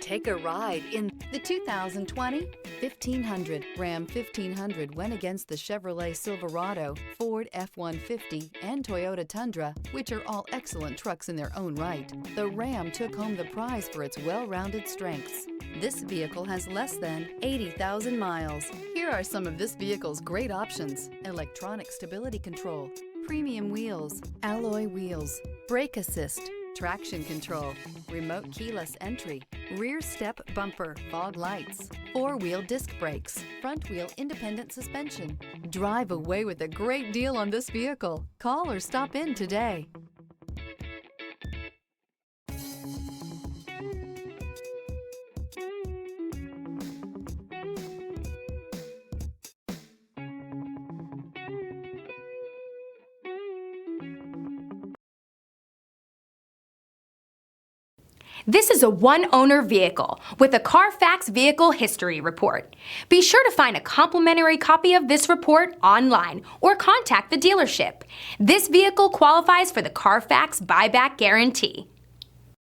Take a ride in the 2020 1500. Ram 1500 went against the Chevrolet Silverado, Ford F-150, and Toyota Tundra, which are all excellent trucks in their own right. The Ram took home the prize for its well-rounded strengths. This vehicle has less than 80,000 miles. Here are some of this vehicle's great options: electronic stability control, premium wheels, alloy wheels, brake assist, traction control, remote keyless entry, rear step bumper, fog lights, four-wheel disc brakes, front-wheel independent suspension. Drive away with a great deal on this vehicle. Call or stop in today. This is a one-owner vehicle with a CARFAX Vehicle History Report. Be sure to find a complimentary copy of this report online or contact the dealership. This vehicle qualifies for the CARFAX Buyback Guarantee.